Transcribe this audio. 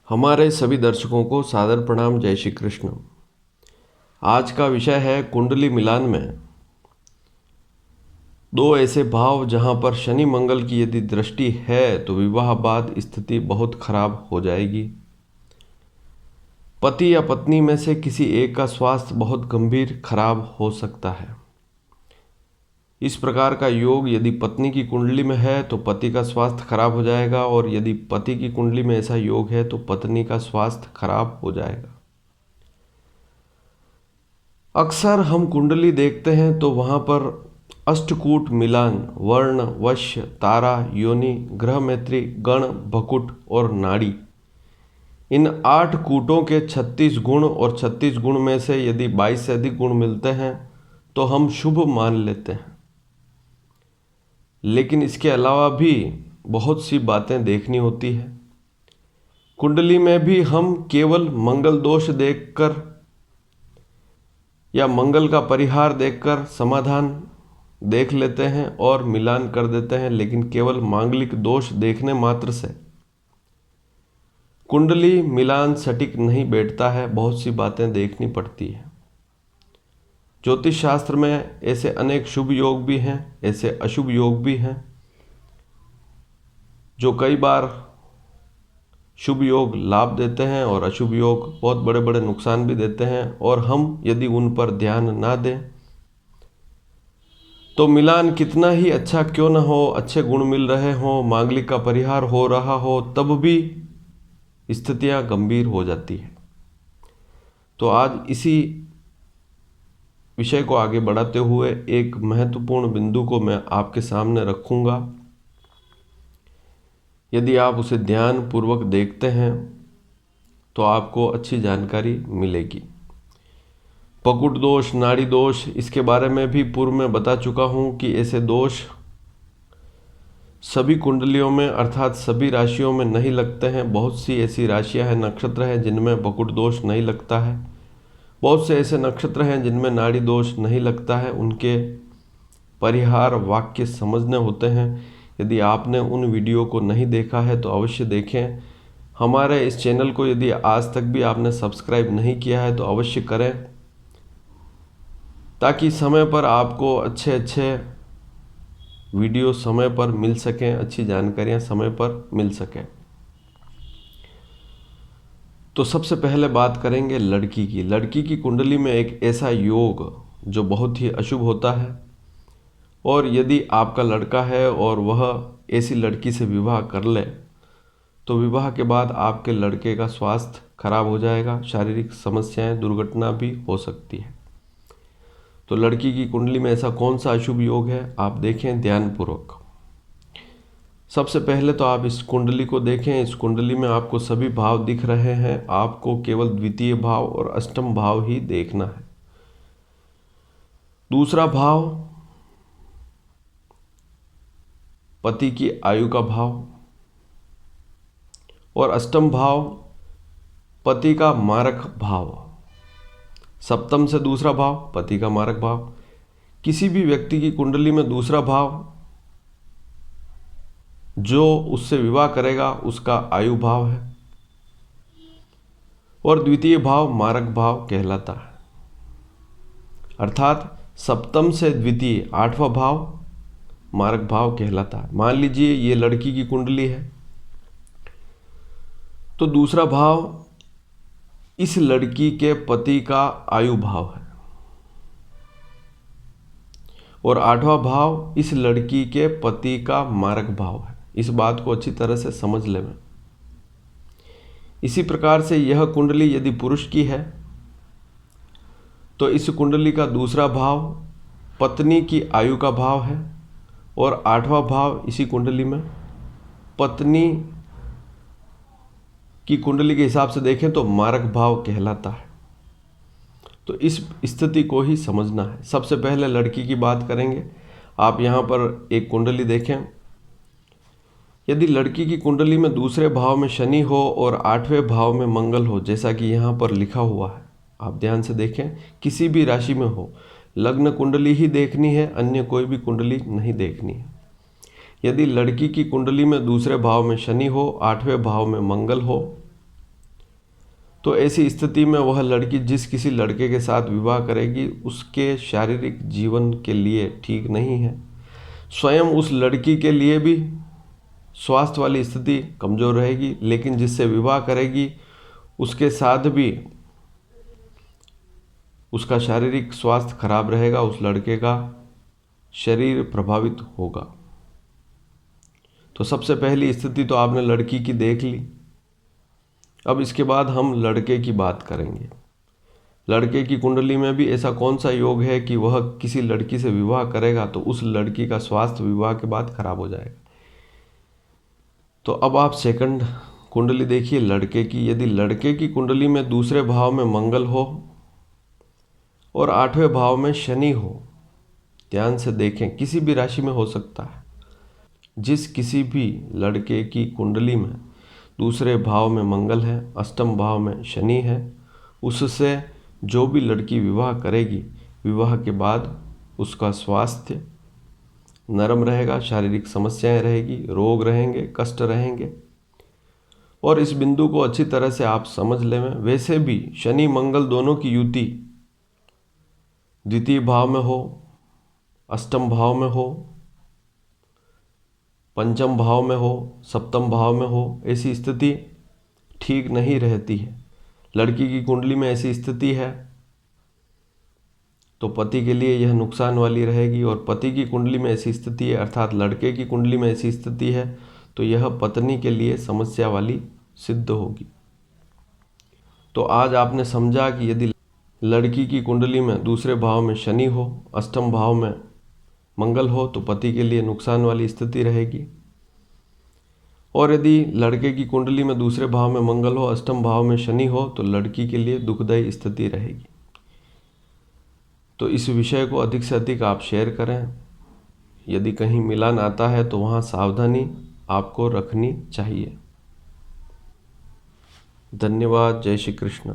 हमारे सभी दर्शकों को सादर प्रणाम। जय श्री कृष्ण। आज का विषय है कुंडली मिलान में दो ऐसे भाव जहां पर शनि मंगल की यदि दृष्टि है तो विवाह बाद स्थिति बहुत खराब हो जाएगी। पति या पत्नी में से किसी एक का स्वास्थ्य बहुत गंभीर खराब हो सकता है। इस प्रकार का योग यदि पत्नी की कुंडली में है तो पति का स्वास्थ्य खराब हो जाएगा, और यदि पति की कुंडली में ऐसा योग है तो पत्नी का स्वास्थ्य खराब हो जाएगा। अक्सर हम कुंडली देखते हैं तो वहाँ पर अष्टकूट मिलान, वर्ण, वश्य, तारा, योनि, ग्रह मैत्री, गण, भकुट और नाड़ी, इन 8 कूटों के 36 गुण और 36 गुण में से यदि 22 से अधिक गुण मिलते हैं तो हम शुभ मान लेते हैं। लेकिन इसके अलावा भी बहुत सी बातें देखनी होती है। कुंडली में भी हम केवल मंगल दोष देखकर या मंगल का परिहार देखकर समाधान देख लेते हैं और मिलान कर देते हैं, लेकिन केवल मांगलिक दोष देखने मात्र से कुंडली मिलान सटीक नहीं बैठता है। बहुत सी बातें देखनी पड़ती है। ज्योतिष शास्त्र में ऐसे अनेक शुभ योग भी हैं, ऐसे अशुभ योग भी हैं, जो कई बार शुभ योग लाभ देते हैं और अशुभ योग बहुत बड़े बड़े नुकसान भी देते हैं। और हम यदि उन पर ध्यान ना दें तो मिलान कितना ही अच्छा क्यों ना हो, अच्छे गुण मिल रहे हों, मांगलिक का परिहार हो रहा हो, तब भी स्थितियां गंभीर हो जाती है। तो आज इसी विषय को आगे बढ़ाते हुए एक महत्वपूर्ण बिंदु को मैं आपके सामने रखूंगा। यदि आप उसे ध्यान पूर्वक देखते हैं तो आपको अच्छी जानकारी मिलेगी। पकुट दोष, नाड़ी दोष, इसके बारे में भी पूर्व में बता चुका हूं कि ऐसे दोष सभी कुंडलियों में अर्थात सभी राशियों में नहीं लगते हैं। बहुत सी ऐसी राशियां हैं, नक्षत्र हैं जिनमें पकुट दोष नहीं लगता है। बहुत से ऐसे नक्षत्र हैं जिनमें नाड़ी दोष नहीं लगता है। उनके परिहार वाक्य समझने होते हैं। यदि आपने उन वीडियो को नहीं देखा है तो अवश्य देखें। हमारे इस चैनल को यदि आज तक भी आपने सब्सक्राइब नहीं किया है तो अवश्य करें, ताकि समय पर आपको अच्छे वीडियो समय पर मिल सकें, अच्छी जानकारियां समय पर मिल सकें। तो सबसे पहले बात करेंगे लड़की की। लड़की की कुंडली में एक ऐसा योग जो बहुत ही अशुभ होता है, और यदि आपका लड़का है और वह ऐसी लड़की से विवाह कर ले तो विवाह के बाद आपके लड़के का स्वास्थ्य खराब हो जाएगा, शारीरिक समस्याएं, दुर्घटना भी हो सकती है। तो लड़की की कुंडली में ऐसा कौन सा अशुभ योग है, आप देखें ध्यानपूर्वक। सबसे पहले तो आप इस कुंडली को देखें। इस कुंडली में आपको सभी भाव दिख रहे हैं। आपको केवल द्वितीय भाव और अष्टम भाव ही देखना है। दूसरा भाव पति की आयु का भाव, और अष्टम भाव पति का मारक भाव। सप्तम से दूसरा भाव पति का मारक भाव। किसी भी व्यक्ति की कुंडली में दूसरा भाव जो उससे विवाह करेगा उसका आयु भाव है, और द्वितीय भाव मारक भाव कहलाता है। अर्थात सप्तम से द्वितीय 8वां भाव मारक भाव कहलाता है। मान लीजिए ये लड़की की कुंडली है तो दूसरा भाव इस लड़की के पति का आयु भाव है, और 8वां भाव इस लड़की के पति का मारक भाव है। इस बात को अच्छी तरह से समझ लें। इसी प्रकार से यह कुंडली यदि पुरुष की है तो इस कुंडली का दूसरा भाव पत्नी की आयु का भाव है, और 8वां भाव इसी कुंडली में पत्नी की कुंडली के हिसाब से देखें तो मारक भाव कहलाता है। तो इस स्थिति को ही समझना है। सबसे पहले लड़की की बात करेंगे। आप यहाँ पर एक कुंडली देखें। यदि लड़की की कुंडली में दूसरे भाव में शनि हो और 8वें भाव में मंगल हो, जैसा कि यहाँ पर लिखा हुआ है, आप ध्यान से देखें, किसी भी राशि में हो, लग्न कुंडली ही देखनी है, अन्य कोई भी कुंडली नहीं देखनी है। यदि लड़की की कुंडली में दूसरे भाव में शनि हो, 8वें भाव में मंगल हो, तो ऐसी स्थिति में वह लड़की जिस किसी लड़के के साथ विवाह करेगी उसके शारीरिक जीवन के लिए ठीक नहीं है। स्वयं उस लड़की के लिए भी स्वास्थ्य वाली स्थिति कमज़ोर रहेगी, लेकिन जिससे विवाह करेगी उसके साथ भी उसका शारीरिक स्वास्थ्य खराब रहेगा, उस लड़के का शरीर प्रभावित होगा। तो सबसे पहली स्थिति तो आपने लड़की की देख ली। अब इसके बाद हम लड़के की बात करेंगे। लड़के की कुंडली में भी ऐसा कौन सा योग है कि वह किसी लड़की से विवाह करेगा तो उस लड़की का स्वास्थ्य विवाह के बाद खराब हो जाएगा। तो अब आप सेकंड कुंडली देखिए लड़के की। यदि लड़के की कुंडली में दूसरे भाव में मंगल हो और 8वें भाव में शनि हो, ध्यान से देखें, किसी भी राशि में हो सकता है। जिस किसी भी लड़के की कुंडली में दूसरे भाव में मंगल है, अष्टम भाव में शनि है, उससे जो भी लड़की विवाह करेगी, विवाह के बाद उसका स्वास्थ्य नरम रहेगा, शारीरिक समस्याएं रहेगी, रोग रहेंगे, कष्ट रहेंगे। और इस बिंदु को अच्छी तरह से आप समझ लें। वैसे भी शनि मंगल दोनों की युति द्वितीय भाव में हो, अष्टम भाव में हो, पंचम भाव में हो, सप्तम भाव में हो, ऐसी स्थिति ठीक नहीं रहती है। लड़की की कुंडली में ऐसी स्थिति है तो पति के लिए यह नुकसान वाली रहेगी, और पति की कुंडली में ऐसी स्थिति है अर्थात लड़के की कुंडली में ऐसी स्थिति है तो यह पत्नी के लिए समस्या वाली सिद्ध होगी। तो आज आपने समझा कि यदि लड़की की कुंडली में दूसरे भाव में शनि हो, अष्टम भाव में मंगल हो तो पति के लिए नुकसान वाली स्थिति रहेगी, और यदि लड़के की कुंडली में दूसरे भाव में मंगल हो, अष्टम भाव में शनि हो तो लड़की के लिए दुखदायी स्थिति रहेगी। तो इस विषय को अधिक से अधिक आप शेयर करें। यदि कहीं मिलान आता है तो वहाँ सावधानी आपको रखनी चाहिए। धन्यवाद। जय श्री कृष्ण।